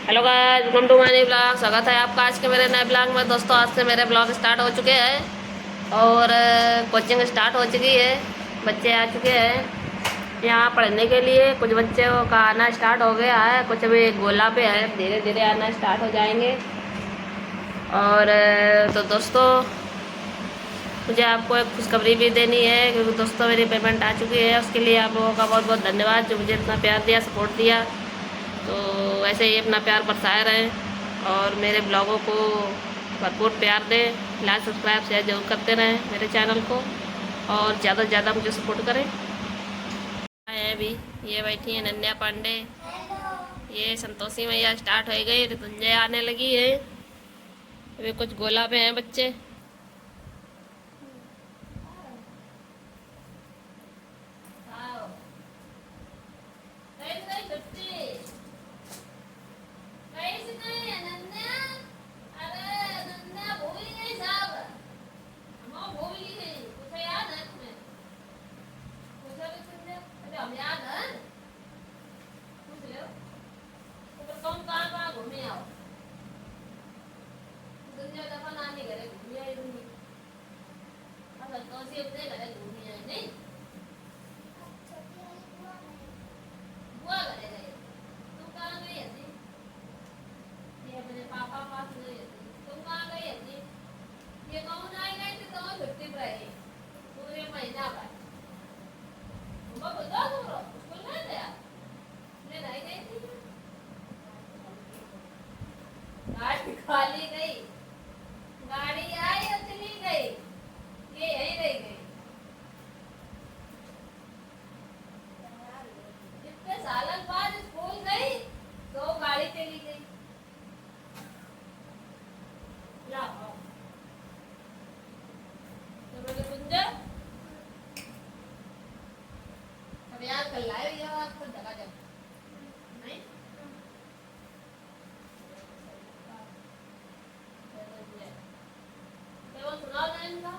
Hello guys, welcome to my new blog. स्वागत है आपका आज के मेरे नए ब्लॉग में। दोस्तों, आज से मेरे ब्लॉग स्टार्ट हो चुके हैं और कोचिंग स्टार्ट हो चुकी है। बच्चे आ चुके हैं यहाँ पढ़ने के लिए। कुछ बच्चों का आना स्टार्ट हो गया है, कुछ अभी गोला पे है, धीरे धीरे आना स्टार्ट हो जाएंगे। और तो दोस्तों, मुझे आपको एक खुशखबरी भी देनी है क्योंकि दोस्तों मेरी पेमेंट आ चुकी है। उसके लिए आप लोगों का बहुत बहुत धन्यवाद जो मुझे इतना प्यार दिया, सपोर्ट दिया। तो ऐसे ही अपना प्यार बरसाए रहें और मेरे ब्लॉगों को भरपूर प्यार दें। लाइक सब्सक्राइब शेयर जरूर करते रहें मेरे चैनल को और ज़्यादा से ज़्यादा मुझे सपोर्ट करें। है अभी ये बैठी है नन्या पांडे, ये संतोषी मैया स्टार्ट हो गई, ऋतुंजय आने लगी है। अभी कुछ गोला पे हैं बच्चे। गाड़ी खाली गई, गाड़ी आई और चली गई, ये यही रह गई। इतने सालन बाद स्कूल गई तो गाड़ी चली गई। लाओ तो बोले कुंजा अब याद कर लाए ये बात को जगह जगह नहीं तो सुनाओ ना इनका।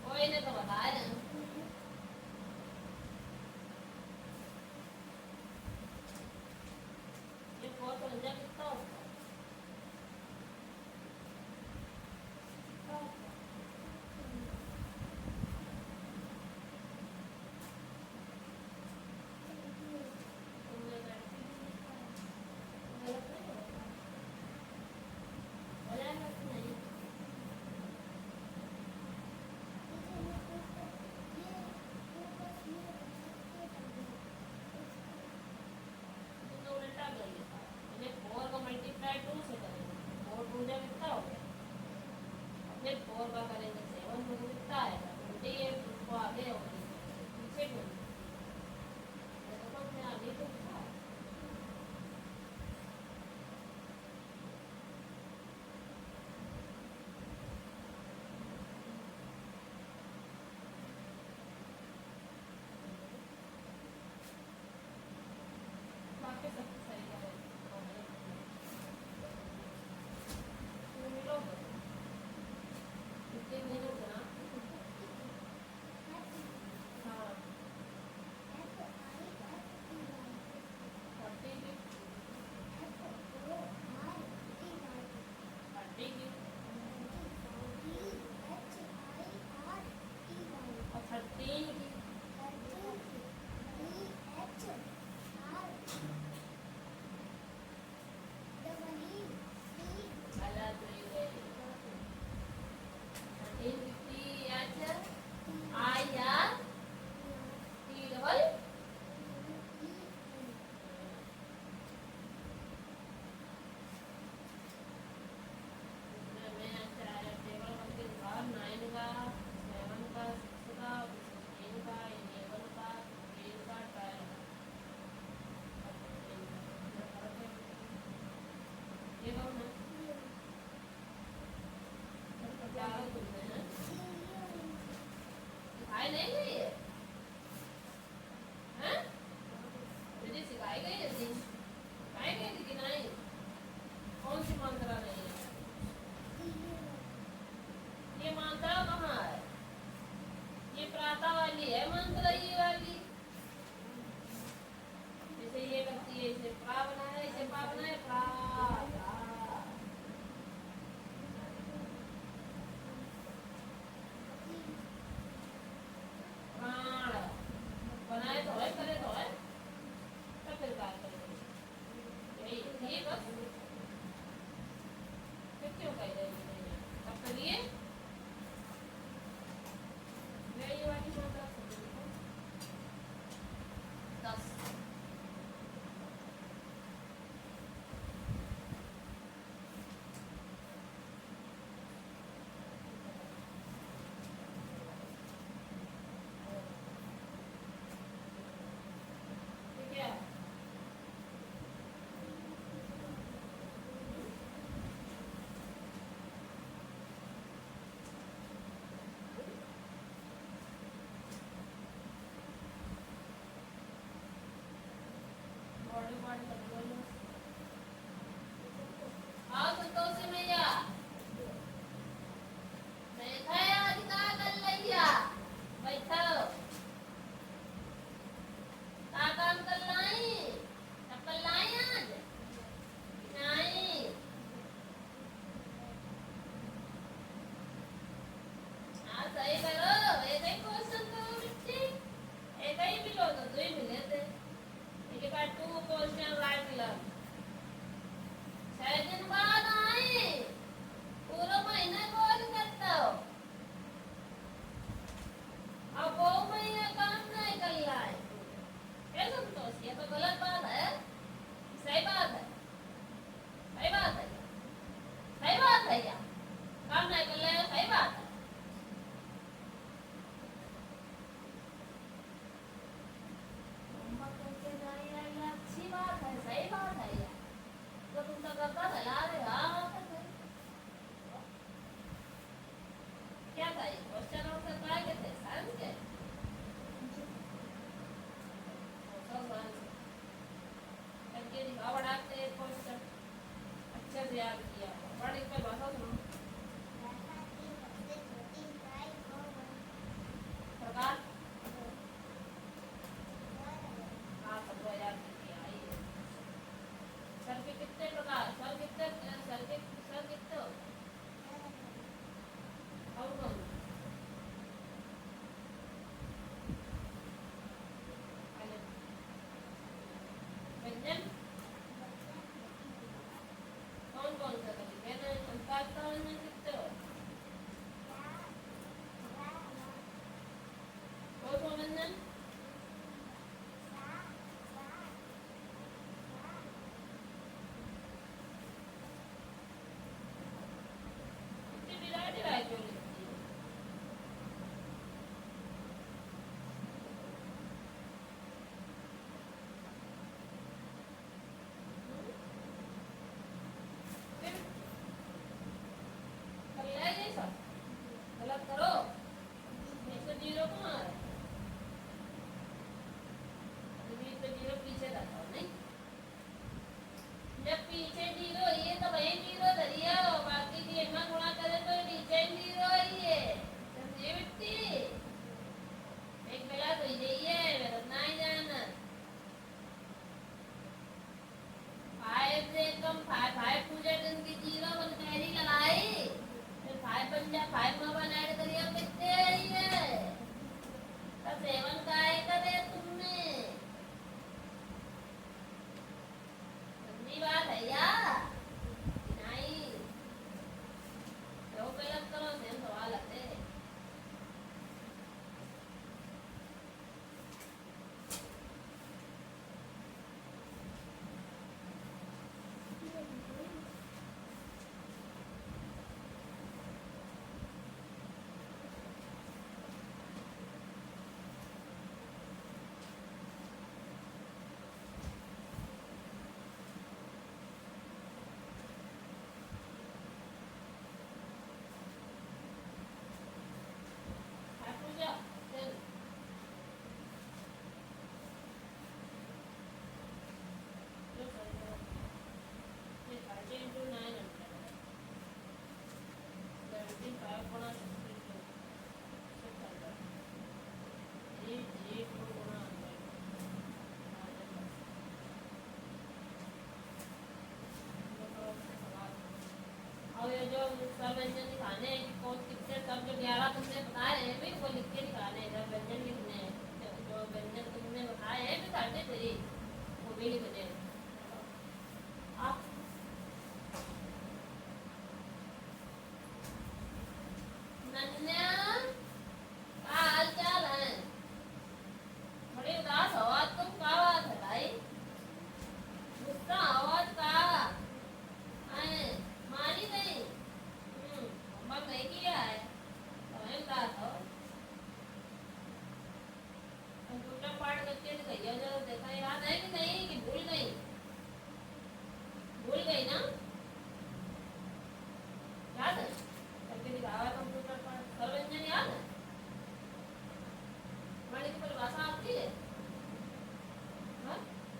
कोई ने तो बताया ये बहुत लंजा कितना होता है। हो जाएगा कि नहीं? फिर 4 का करेंगे 7 में तो कितना आएगा 28 उसको आगे और पीछे क्यों तो कौन में आगे तो क्या बाकी सब सही है मिलो 15 मिनट ना हाँ 30 की 30 की और 13 की अलग रही 13 की H I R T double मैं अच्छा टेबल करके दिखा 9 का 7 का 6 का 16 का 11 का 10 का 12 का ये कौन है क्या तुमने दिखाई नहीं गई है हैं मुझे सिखाई गई है सिखाई गई थी कि नहीं कौन सी मंत्रा नहीं है ये मंत्रा कहाँ है ये प्राता वाली है मंत्रा ये वाली जैसे ये करती है इसे प्रा बनाया इसे पा बनाया प्राता प्राण बनाए तो है करे तो है तब फिर बात करेंगे यही ये बस फिर क्यों कह रहे हैं अब करिए मैं ये वाली मात्रा 10 ठीक है बॉडी पार्ट कर लो हाँ संतोषी मैया बैठा है आज का कर लिया बैठो का काम कर लाई चप्पल लाई आज नहीं हाँ सही करो एक ही क्वेश्चन करो बिट्टी एक ही मिलो तो दो ही मिले थे एक बार 2 क्वेश्चन राइट लर्न 6 दिन बाद आए पूरा महीना कॉल करता हो अब 2 महीने काम नहीं कर रहा है क्या संतोष ये तो गलत बात है सही बात है सही बात है सही बात है क्या काम नहीं कर रहे सही बात है होमवर्क करके जाए यार ये अच्छी बात है सही बात है यार तो तुम तो करता चला रहे हो हाँ तो सही। क्या था ये क्वेश्चन आंसर क्या कहते हैं साइंस के सोशल साइंस करके दिखाओ बढ़ाते हैं क्वेश्चन अच्छे से याद किया बड़े पे भाषा सुनो प्रकार हाँ सब याद किया आइए सर के कितने प्रकार सर कितने सर कितने और कौन व्यंजन कौन कौन सा कभी कहना अंताक्षर में कितने हो कौन कौन व्यंजन कितनी डिवाइड इंडिया 5 में बनाए करिए कितने है तब 7 का है करे तुमने समझी बात है यार नहीं तो गलत करो सेम सवाल आते हैं और ये जो सब व्यंजन दिखाने हैं कि कौन कितने सब जो 11 तुमने बताए हैं भी वो लिख के दिखाने हैं जब व्यंजन लिखने हैं जो व्यंजन तुमने बताए हैं भी 33 वो भी लिखने हैं आप नन्या क्या हाल चाल है बड़ी उदास हो आज तुम क्या बात है भाई गुस्सा आवाज का मानी नहीं होमवर्क नहीं किया है तुम्हें बता दो कंप्यूटर पाठ करके गई हो जो देखा याद है कि नहीं कि भूल गई ना याद है करके दिखावा कंप्यूटर पाठ सर्वव्यंजन याद है हमारी की परिभाषा आती है हाँ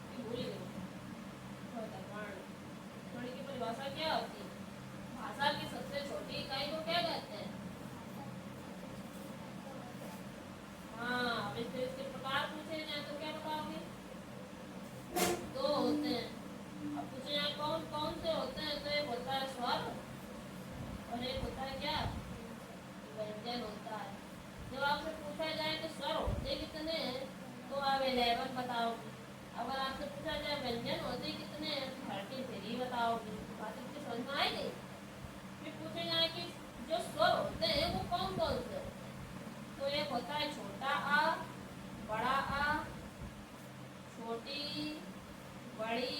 कि भूल गई वर्ण की परिभाषा क्या होती है भाषा की सबसे छोटी इकाई को क्या कहते हैं हाँ अब इसके प्रकार पूछे जाए तो क्या बताओगे दो होते हैं अब पूछे जाए कौन कौन से होते हैं तो एक होता है स्वर और एक होता है क्या व्यंजन होता है जब आपसे पूछा जाए कि स्वर होते कितने हैं तो आप 11 बताओगे अगर आपसे पूछा जाए व्यंजन होते कितने हैं तो 33 बताओगे बात इतनी समझ में आएगी फिर पूछे जाए कि जो स्वर होते हैं वो कौन कौन से तो एक होता है छोटा आ बड़ा आ छोटी बड़ी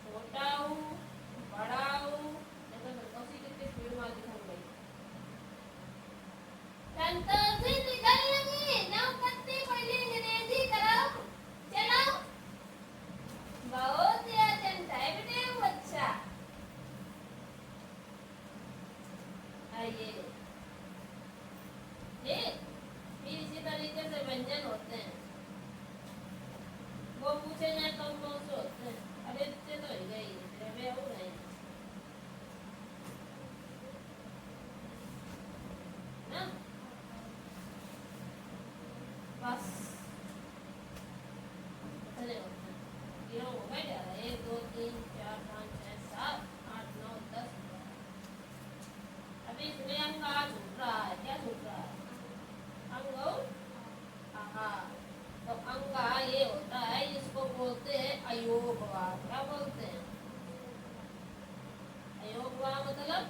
छोटा ऊ बड़ा ऊ जैसे संतोषी कितनी स्पीड में दिखा गई संतोषी निकल लगी नौ पत्ती पहले अंग्रेजी करो चलो बहुत ही अच्छा है बेटे अच्छा आइए फिर इसी तरीके से व्यंजन होते हैं वो पूछे जाए कौन कौन से होते हैं अरे इतने तो ही गई है और नहीं ना बस इतने होते हैं गिरो हो गए जा रहा है 1 2 3 4 5 6 7 8 9 10 अभी इसमें अंक आ छूट रहा है क्या छूट रहा है तो अंक ये होता है इसको बोलते हैं अयोगवाद क्या बोलते हैं अयोगवाद मतलब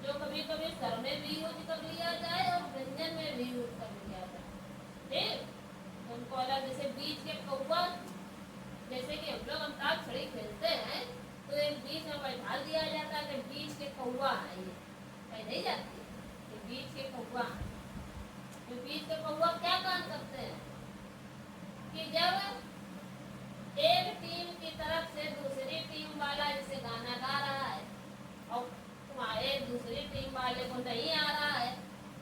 जो कभी कभी स्वर में भी यूज कर लिया जाए और व्यंजन में भी यूज कर लिया जाए ठीक उनको अलग जैसे बीच के कौवा जैसे कि हम लोग अंताक्षरी खेलते हैं तो एक बीच में बैठा दिया जाता है कि बीच के कौवा है ये कहीं नहीं जाती कि बीच के कौवा तो बीच के कौवा क्या काम करते हैं कि जब एक टीम की तरफ से दूसरी टीम वाला जैसे गाना गा रहा है और तुम्हारे दूसरी टीम वाले को नहीं आ रहा है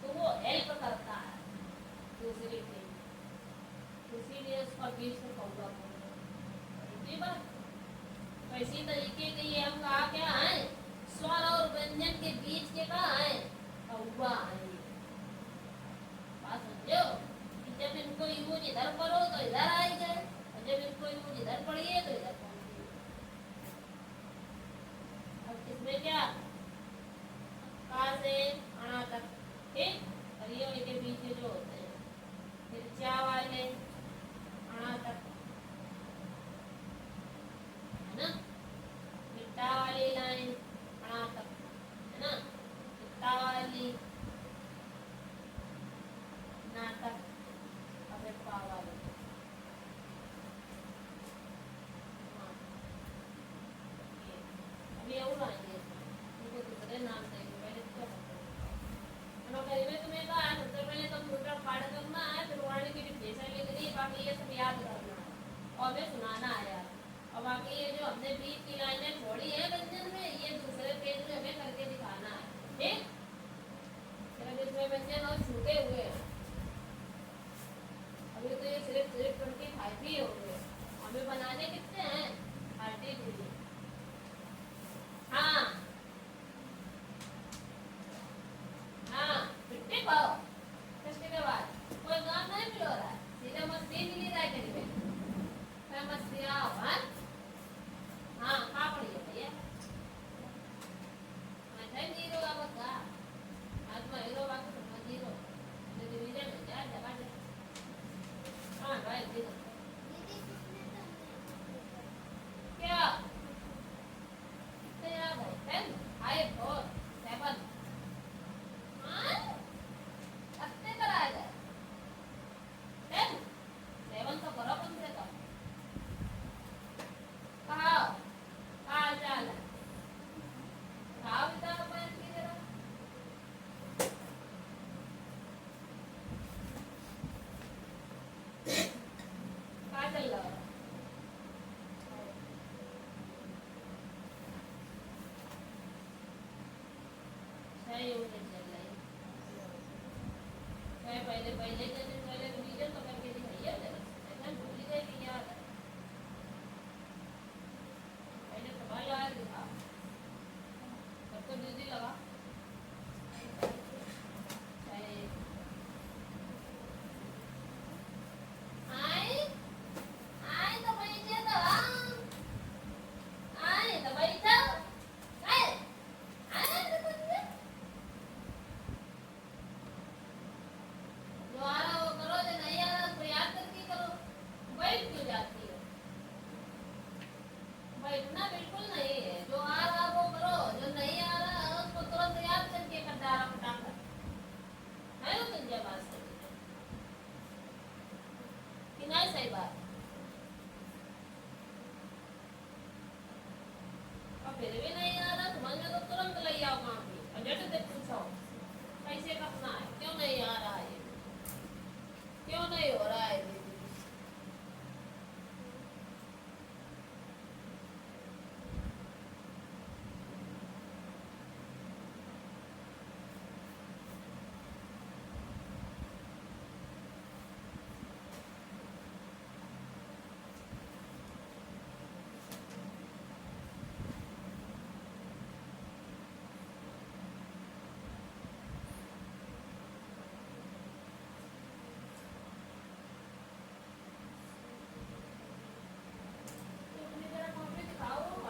तो वो हेल्प करता है दूसरी टीम इसीलिए उसका बीच में कौवा बोलते हैं तो इसी तरीके के ये हम कहा क्या है स्वर और व्यंजन के बीच के कहा है कौवा है बात समझो कि जब इनको यूज इधर करो तो इधर आएंगे और जब इनको यूज इधर पढ़िए तो इधर पढ़िए अब इसमें क्या से अणा तक, ठीक। और ये इनके बीच में जो होते हैं, फिर चा वाले अणा तक, है ना। फिर टा वाली लाइन अणा तक, है ना। फिर ता वाली ना तक, और फिर पा वाली हाँ। ये अभी और आएंगे इनको दूसरे नाम से, पहले क्या करते हैं पहले तुम्हें कहा सबसे पहले कंप्यूटर पाठ करना है, फिर वाणी की डिक्टेशन लिखनी है, बाकी ये सब याद करना है और हमें सुनाना है यार। और बाकी ये जो हमने बीच की लाइनें छोड़ी है व्यंजन में, ये दूसरे पेज में हमें करके दिखाना है, ठीक। फिर इसमें व्यंजन और छूटे हुए हैं, अभी तो ये सिर्फ 25 ही हो गए, हमें बनाने कितने हैं 33। हाँ हाँ फिफ्टी पाओ फिफ्टी के बाद कोई काम नहीं मिल रहा है, सीधे मस्ती मिली रहा है कहीं पे मस्ती आओ। हाँ कहाँ पड़ी है भैया, मैं जीरो का बता आज मैं हीरो बात तो जीरो डिवीजन हो जाए जगह दे। हाँ भाई जीरो क्या तेरा भाई 10 5 4 7 अस्ते कराया जाए 10 7 तो करो कम से कम। कहाँ कहाँ चाल है कहाँ बिता अपन की जरा कहाँ चल रहा है सही यूनिट चल रही है। पहले पहले जैसे पहले रिवीजन तो करके दिखाइए जरा, ऐसा भूल गए कि याद है, पहले सवाल याद दिखा सबको दीदी लगा आए आए तो बैठे तो आए तो बैठो आए आए तो बैठे जो आ रहा वो करो, जो नहीं आ रहा उसको याद करके करो। बैठ क्यों जाती है, बैठना बिल्कुल नहीं है, जो आ रहा वो करो, जो नहीं आ रहा उसको तुरंत याद करके कर डाला फटाफट, है ना तुझे बात सही कि नहीं सही बात। और फिर भी नहीं आ रहा समझ में तो तुरंत ले आओ काम भी, और जट से पूछो कैसे करना है, क्यों नहीं आ रहा है, क्यों नहीं हो रहा है दीदी।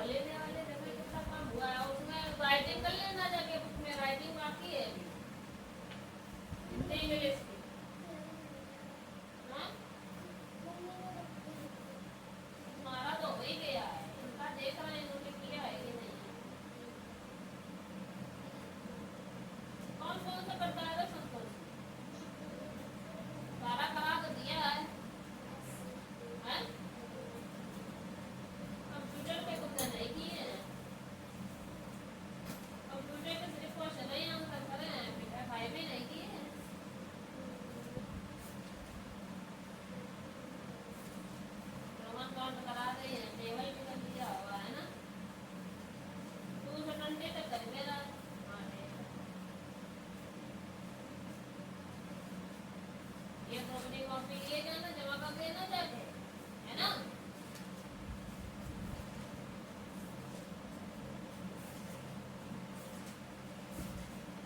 लेने वाले जगह कितना काम हुआ है, उसमें राइटिंग कर लेना जाके, उसमें राइटिंग बाकी है हिंदी इंग्लिश की। हाँ तुम्हारा तो हो ही गया है, उनका देख रहे हैं उन्होंने किया है कि नहीं, कौन कौन सा करता है सब कौन सारा करा तो दिया है, हैं? कंप्यूटर पे कुछ नहीं किए हैं, कंप्यूटर पे सिर्फ क्वेश्चन ही आंसर करे हैं, बेटा भाई भी नहीं किए हैं। रोमन काउंट करा रहे हैं, टेबल भी कर दिया हुआ है ना, 2 से 20 तक कर मेरा। हाँ ये तो अपनी कॉपी लिए जाना, जमा कर देना जाके, है ना।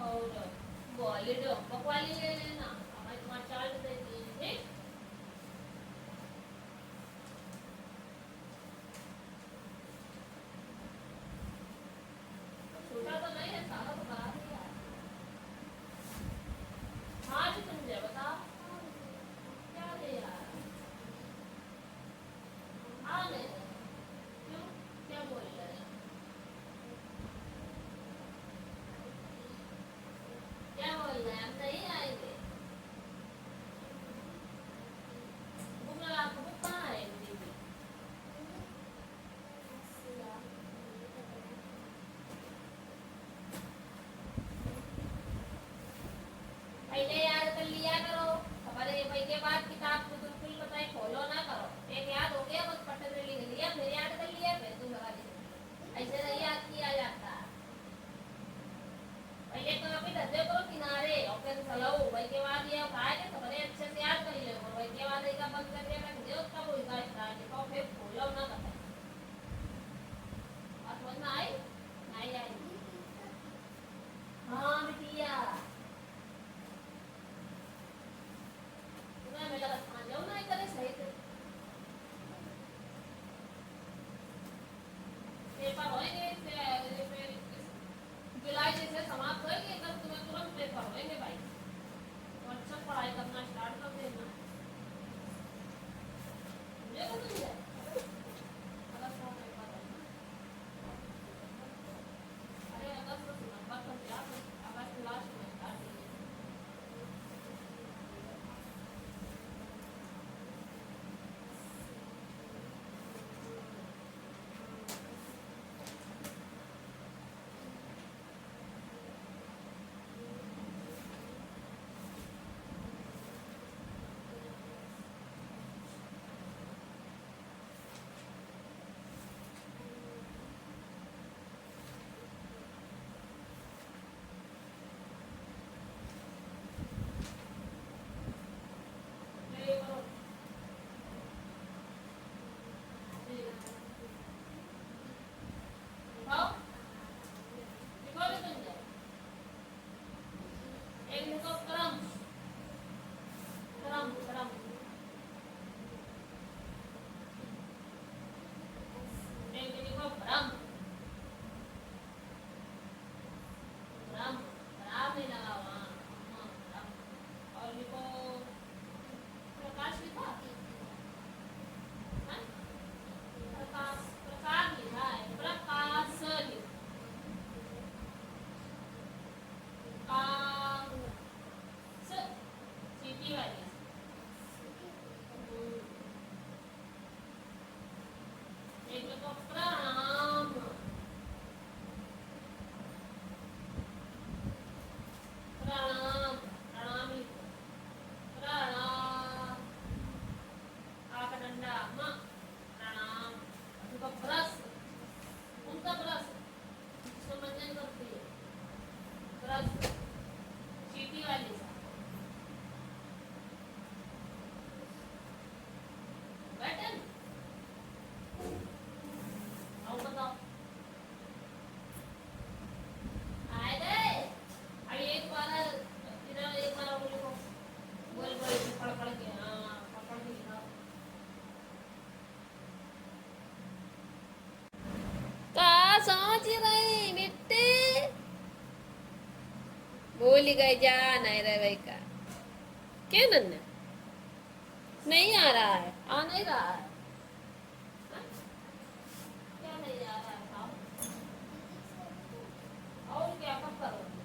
और वाली डॉम्बक वाली ले लेना, हमारे तुम्हारा चार्ट दे दीजिए, ठीक। छोटा तो नहीं है, सारा तो बना दिया है। पहले याद कर लिया करो। खबर है भाई के बाद किताब को बिल्कुल बताए फॉलो ना करो। एक याद हो गया बस पट्टे पे लिख लिया, फिर याद कर लिया, फिर दूसरा लिख। ऐसे नहीं याद किया जाता। पहले कॉपी धर दे करो किनारे और फिर चलो भाई के बाद ये उठाए के खबरें अच्छे से याद कर ले और भाई के बाद एक बंद करके रख दो, तब उसका स्टार्ट लिखो, फिर फॉलो ना करो। बात समझ में आई? नहीं आई? हाँ बिटिया तुम्हें मिला समझ जाओ ना इधर सही से पेपर होएंगे फिर जुलाई जैसे समाप्त होएंगे तब तुम्हें तुरंत पेपर होएंगे भाई। तो अच्छा पढ़ाई करना स्टार्ट कर देना। मुझे तो नहीं है अगस्त में पेपर है। अरे अगस्त सितंबर तक क्या अगस्त लास्ट में स्टार्ट है। समझ रही मिट्टी भूल गए जा नहीं रहे भाई का क्या नन्ना नहीं आ रहा है आ नहीं रहा है हाँ? क्या नहीं आ रहा है बताओ और क्या कब करोगे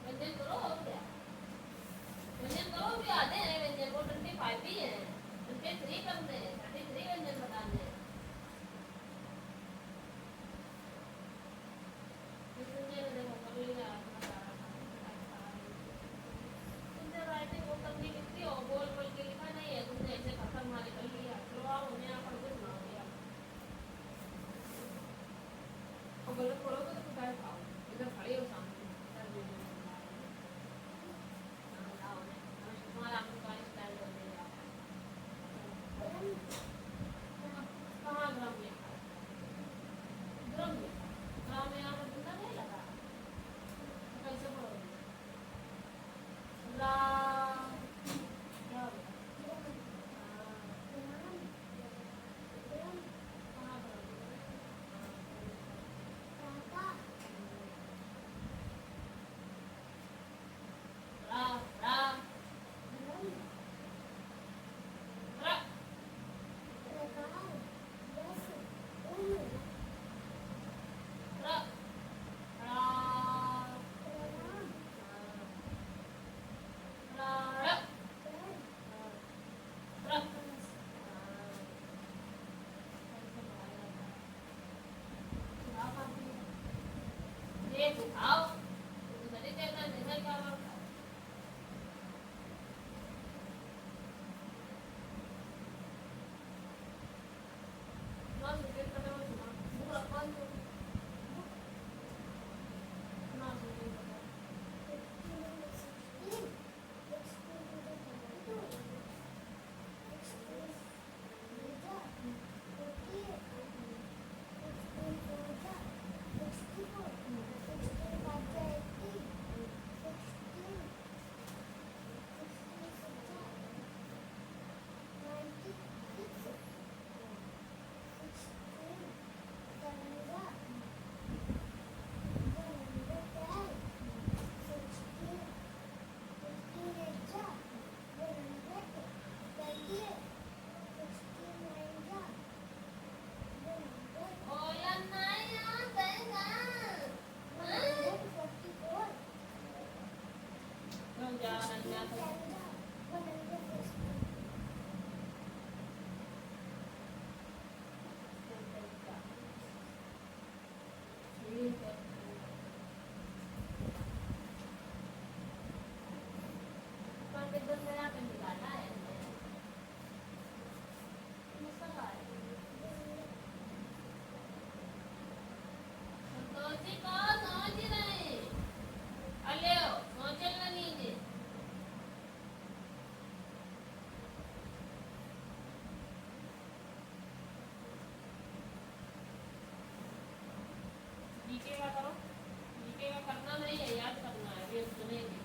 व्यंजन करो और क्या व्यंजन करो भी आते हैं व्यंजन को 25 भी है 23 करते हैं 33 व्यंजन बताने हैं तुमने राइटिंग वो करनी लिखती हो बोल बोल के लिखा नहीं है तुमने ऐसे खत्म मारे कर लिया चलो आओ मैं यहाँ पढ़ के सुनाओ यार और गलत पढ़ोगे तो क्या खाओ इधर खड़े हो सामने तुम्हारा स्टाइल हो जाएगा कहाँ ग्राम लिखा ग्राम लिखा ग्राम में यहाँ पर जिंदा नहीं लगा कैसे पढ़ोगे राम क्या होगा कहाँ पढ़ोगे राम राम ये उठाओ तो नहीं देता नहीं क्या करता पूजा अनन्या संतोषी को समझ ही नहीं अले सोचल नहीं जे जीके का करो जीके का करना नहीं है याद करना है ये सुनेंगे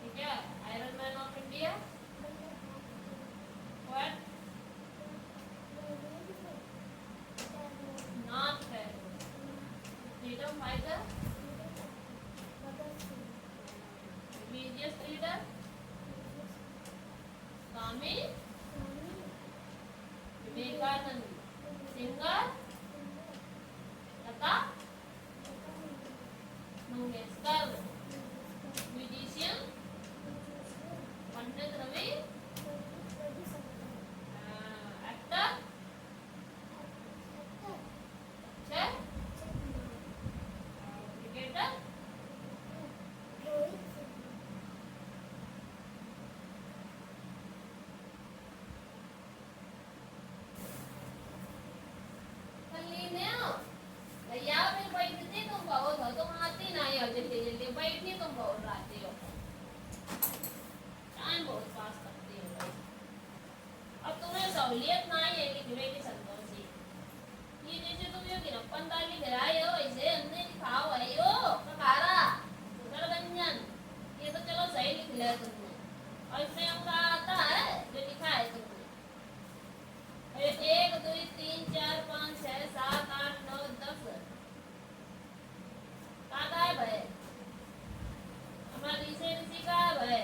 ठीक है iron man of India what not है freedom fighter religious leader Swami Vivekananda singer Lata Mangeshkar musician पंडित रवि एक्टर क्रिकेटर भैया मैं बैठती तुम बहुत हो तुम आती नहीं हो जल्दी जल्दी बैठी तुम बहुत आती हो टाइम बहुत पास करती हो भाई अब तुम्हें सहूलियत नहीं है लिखने की संतोषी ये जैसे तुम यो गिरप्पन दाल लिख रहे हो ऐसे हमने लिखाओ है यो ककारा गंजन ये तो चलो सही लिख लिया तुमने और इसमें अंक आता है जो लिखा है तुमने 1 2 3 4 5 6 7 8 9 10 का गायब है हमारा ऋषि गायब है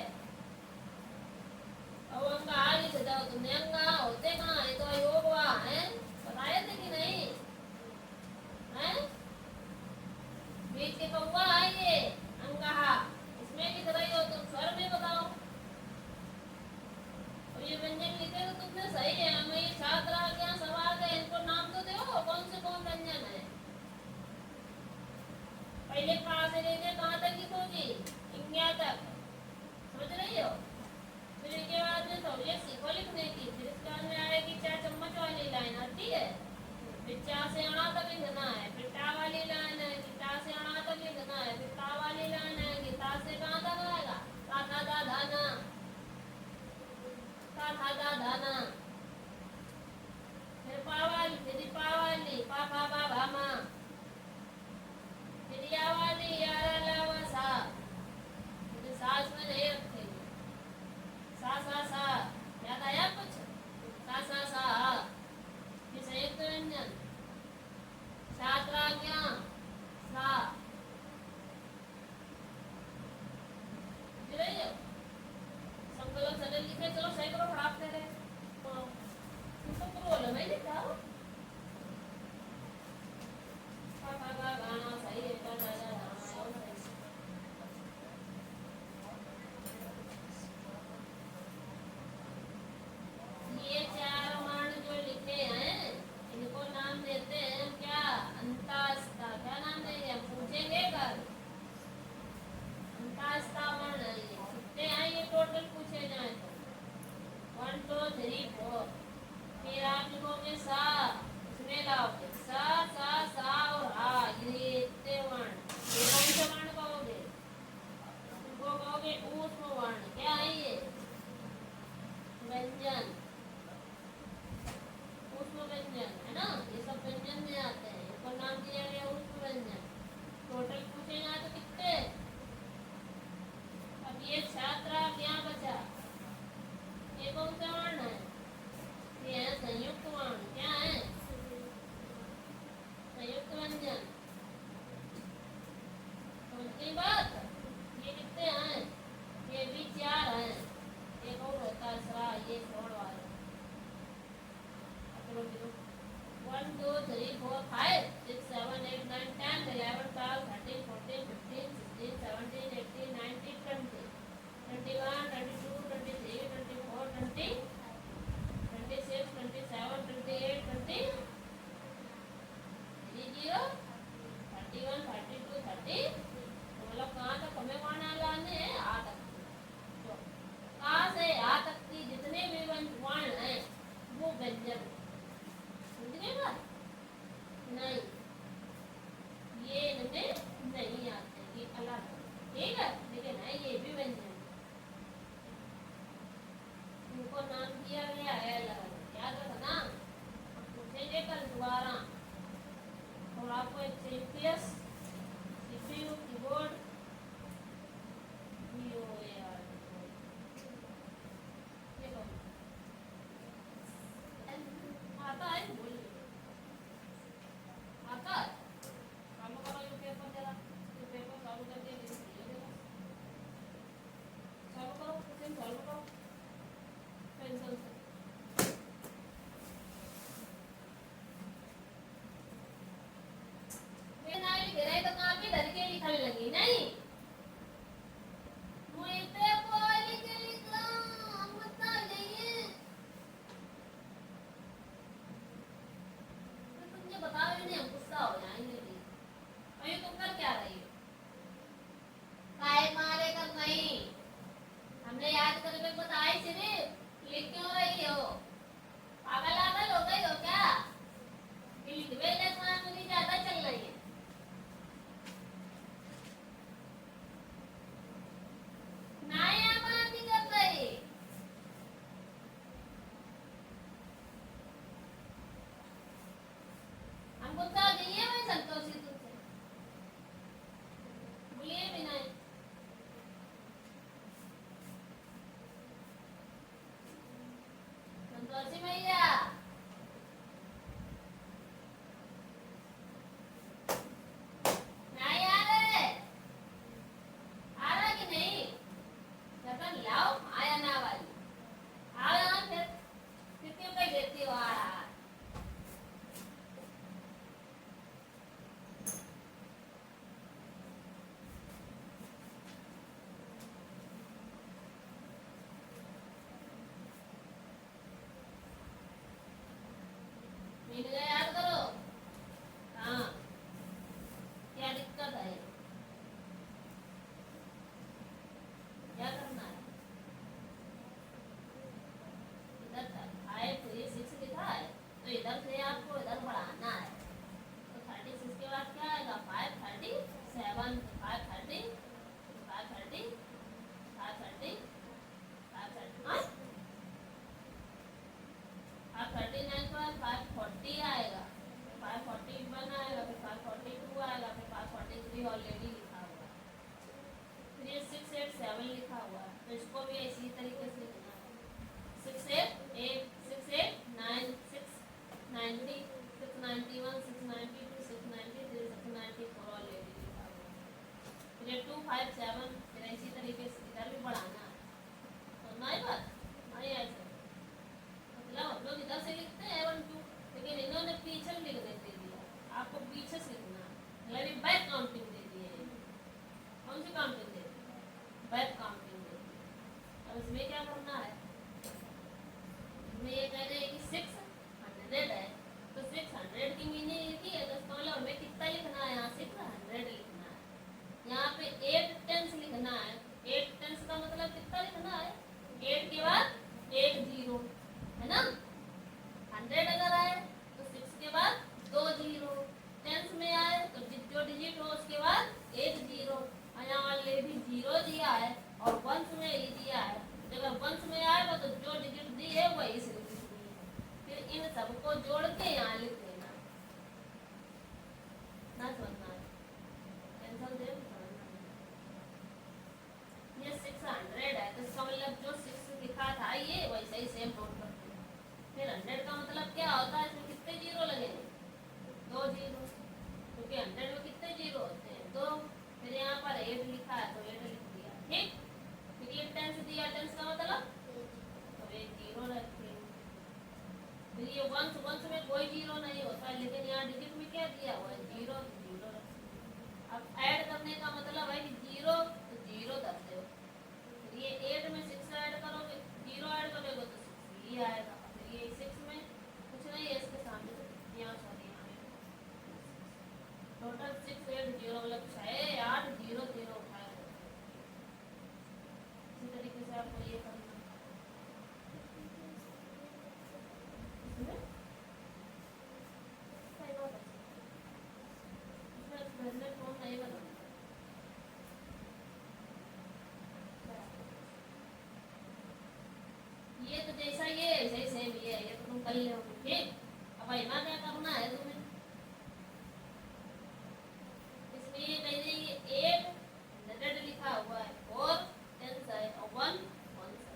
अब अंक आ लिख जाओ तुमने अंक होते कहाँ है तो योग वहाँ है बताए थे कि नहीं है बीच के कौवा है ये अंकहा इसमें लिख रही हो तुम स्वर में बताओ और ये व्यंजन लिखे तो तुमने सही है हमें ये छात्रा क्या सवाल है इनको नाम तो दो कौन से कौन व्यंजन है पहले कहाँ से लेके कहाँ तक लिखोगी इंग्या तक समझ रही हो फिर इसके बाद में सहूलियत सीखो लिखने की फिर इसके बाद में आएगी 4 चम्मच वाली लाइन आती है फिर 4 से अणा तक लिखना है फिर टा वाली लाइन है फिर टा से अणा तक लिखना है फिर ता वाली लाइन है ता से कहाँ तक आएगा ता था दा धाना ता था दा धाना फिर पा वाली पा पा पा भा मा फिर या वाली या रा ला वा सा फिर सास में नहीं रखेंगे सा याद आया कुछ सा फिर संयुक्त व्यंजन छात्राज्ञा सा रही हो संकलन सदन लिखे चलो सही करो फटाक दे रहे तुम तो बोलो मैं लिखा हूँ गाना सही है कर जा ये 4 वर्ण जो लिखे हैं इनको नाम देते हैं क्या अंतास्ता क्या नाम देंगे हम पूछेंगे कल अंतास्ता वर्ण है ये कितने हैं ये टोटल पूछे जाए तो 1 2 3 4 फिर आप लिखोगे सा इसमें लाओगे सा और हा ये इतने वर्ण ये कौन से वर्ण कहोगे इनको कहोगे ऊष्म वर्ण क्या है ये व्यंजन ऊष्म व्यंजन है ना ये सब व्यंजन में आते हैं इनको नाम दिया गया ऊष्म व्यंजन टोटल पूछे जाए तो कितने अब ये छात्रा क्या बचा ये कौन सा वर्ण है ये है संयुक्त वर्ण क्या है ठीक है, लेकिन है ये भी व्यंजन, इनको नाम दिया गया है अलग अलग, याद रखना। पूछेंगे कल दोबारा। और आपको एक CPS, CPU, कीबोर्ड, VOAR, ये कौन आता है? बोलिए, आता है? चालू करो ये पेपर जरा, ये पेपर चालू कर दिया, चालू करो, क्वेश्चन चालू करो पेंसिल से। तो काफी डर के लिखने लगी नहीं, मुझे बोल के लिखना बता जाइए, तो तुमने बताओ नहीं, हम गुस्सा हो जाएंगे। अरे तुम कर क्या रही हो? काय मारे कर नहीं, हमने याद करके बताए सिर्फ, लिख क्यों रही हो? पागल आगल हो गई हो क्या? लिख वेले मुझे ज्यादा चल रही है। नाया बात ही कर रही, हम गुस्सा नहीं है, मैं संतोषी तुमसे बोलिए भी नहीं। संतोषी भैया नहीं आ रहा कि नहीं? जगन लाओ आया ना वाली, आओ यहाँ फिर क्यों कहीं देती हो? आ रहा मीनू याद करो। हाँ, क्या दिक्कत है? क्या करना है? इधर आए तो ये 6 लिखा है, तो इधर से आपको इधर बढ़ाना है। तो 36 के बाद क्या आएगा? 537, 530, 530, 530, 530, 539 के बाद 540 आएगा, 541 आएगा, फिर 542 आएगा, फिर 543 ऑलरेडी लिखा हुआ है, फिर ये 687 लिखा हुआ है, तो इसको भी इसी तरीके से लिखना है। 688, 689, 690, 691, 692, 693, 694 ऑलरेडी लिखा हुआ है। फिर ये 257, फिर इसी तरीके से इधर भी बढ़ाना है। तो नई बात नहीं ऐसे, मतलब हम लोग इधर से लिखते हैं 1 2, लेकिन इन्होंने पीछे भी लिखने दे दिया, आपको पीछे से लिखना है, मतलब बैक काउंटिंग दे दी है। कौन सी काउंटिंग दे दी? बैक काउंटिंग दे दी। अब इसमें क्या करना है? इसमें ये कह रहे हैं कि 600 है, तो 600 की मीनिंग लिखी है, तो इसका मतलब हमें कितना लिखना है? यहाँ 600 लिखना है। यहाँ पे 8 टेंस लिखना है। 8 टेंस का मतलब कितना लिखना है? 8 के बाद 1 0, है ना? 100 अगर आए तो 6 के बाद 2 0, टेंस में आए तो जो डिजिट हो उसके बाद 1 0, यहाँ ऑलरेडी 0 दिया है और वंश में ही दिया है, अगर वंश में आएगा तो जो डिजिट दी है वही से लिख दी है, फिर इन सबको जोड़ के यहाँ लिख देना, ना समझना है, टेंशन दे ये 600 है, तो इसका मतलब जो 6 लिखा था ये वैसे ही सेम नोट करते हैं। फिर 100 का मतलब क्या होता है? इसमें कितने जीरो लगेंगे? 2 जीरो, क्योंकि 100 में कितने जीरो होते हैं? 2। फिर यहाँ पर 8 लिखा है तो 8 लिख दिया, ठीक। फिर ये टेंस दिया, टेंस का मतलब तो 1 जीरो रखेंगे। फिर ये वंश में कोई जीरो नहीं होता, लेकिन यहाँ डिजिट में क्या दिया हुआ है? 0 0 रखेंगे। अब ऐड करने का मतलब है कि 0 तो 0 करते हो, फिर ये 8 में 6 ऐड करोगे, 0 ऐड करोगे तो 6 ये आएगा, फिर ये 6 में कुछ नहीं है इसके सामने, तो यहाँ सॉरी यहाँ टोटल 6 8 0 मतलब 6 ये तो जैसा ये ऐसे ही सेम ये है, ये तो तुम कर लो ठीक। अब यहाँ क्या करना है तुम्हें, इसमें ये कह रही है 800 लिखा हुआ है और 10 है और 1 1 है,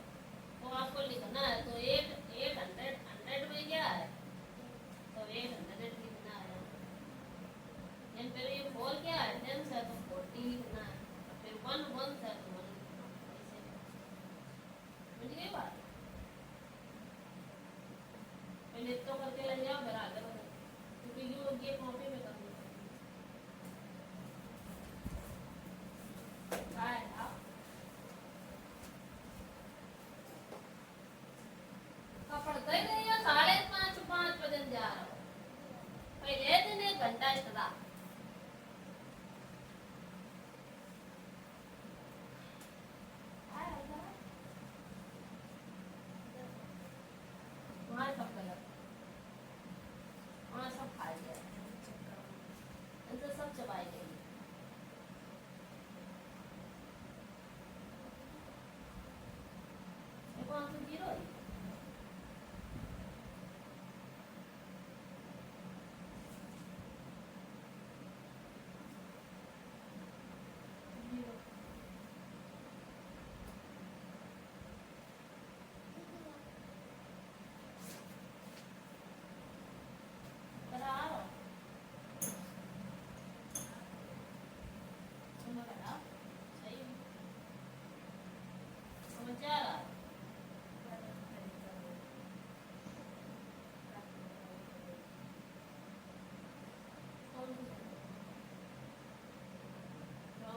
तो आपको लिखना है तो 800 में क्या है, तो 800 लिखना है। फिर ये 4 क्या है 10 है तो 40 लिखना है, फिर 1 1 है तो 1 लिखना है, ऐसे समझ गए बात। पहले तो करके ले जाओ फिर आगे बढ़ो, क्योंकि यू लोग ये कॉपी में करना है आप पढ़ते ही नहीं हो, 5:30 बजे जा रहा हो, पहले दिन 1 घंटा एक्स्ट्रा वहाँ सब गलत, वहाँ सब खा लिया, सब चबाई गई। वहाँ से 0 है,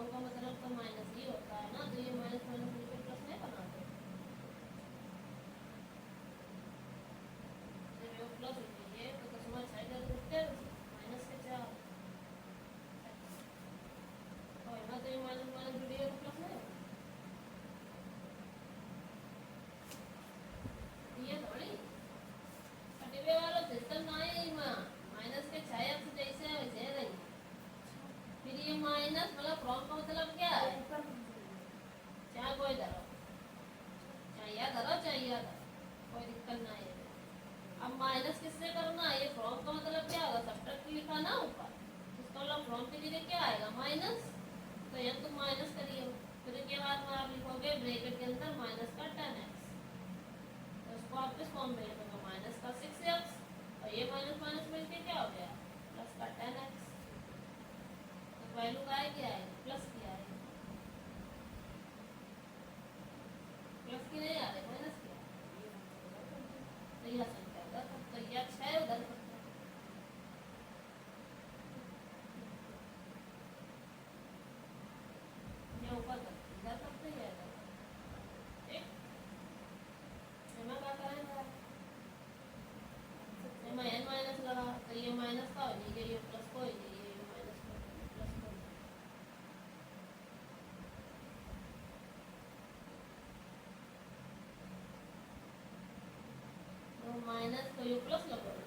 का मतलब तो माइनस ही होता है ना, तो ये माइनस माइनस मिलकर प्लस नहीं बनाते, जब ये प्लस होती है तो कस्टमर साइड करते हैं माइनस के 4 और यहाँ तो ये माइनस माइनस जुड़ी है तो प्लस नहीं होता, ये थोड़ी कटिवे वाला सिस्टम ना है, माइनस के 6 अक्ष जैसे है वैसे रही। फिर ये माइनस मतलब फ्रॉम का मतलब क्या है, चाहे कोई धरो, चाहे या धरो चाहे या धरो, कोई दिक्कत ना है। अब माइनस किससे करना है, ये फ्रॉम का मतलब क्या होगा, सब्ट्रैक्ट लिखा ना ऊपर, इसका मतलब फ्रॉम की जगह क्या आएगा माइनस, तो यहाँ तुम माइनस करिए, फिर के बाद में आप लिखोगे ब्रैकेट के अंदर माइनस का 10x, तो इसको आप किस फॉर्म में लिखोगे माइनस का 6x और ये माइनस माइनस मिलके क्या हो गया प्लस का 10x, वैल्यू का है क्या है प्लस की आएगी, प्लस की नहीं आ रही माइनस की, तो यह संख्या उधर, तो यह 6 उधर ये ऊपर इधर करते हैं इधर, ठीक मैं क्या करेंगे मैं n माइनस लगा तो ये माइनस का हो जाएगा, ये प्लस को हो जाएगा, ये माइनस को प्लस को, तो माइनस को ये प्लस लगेगा,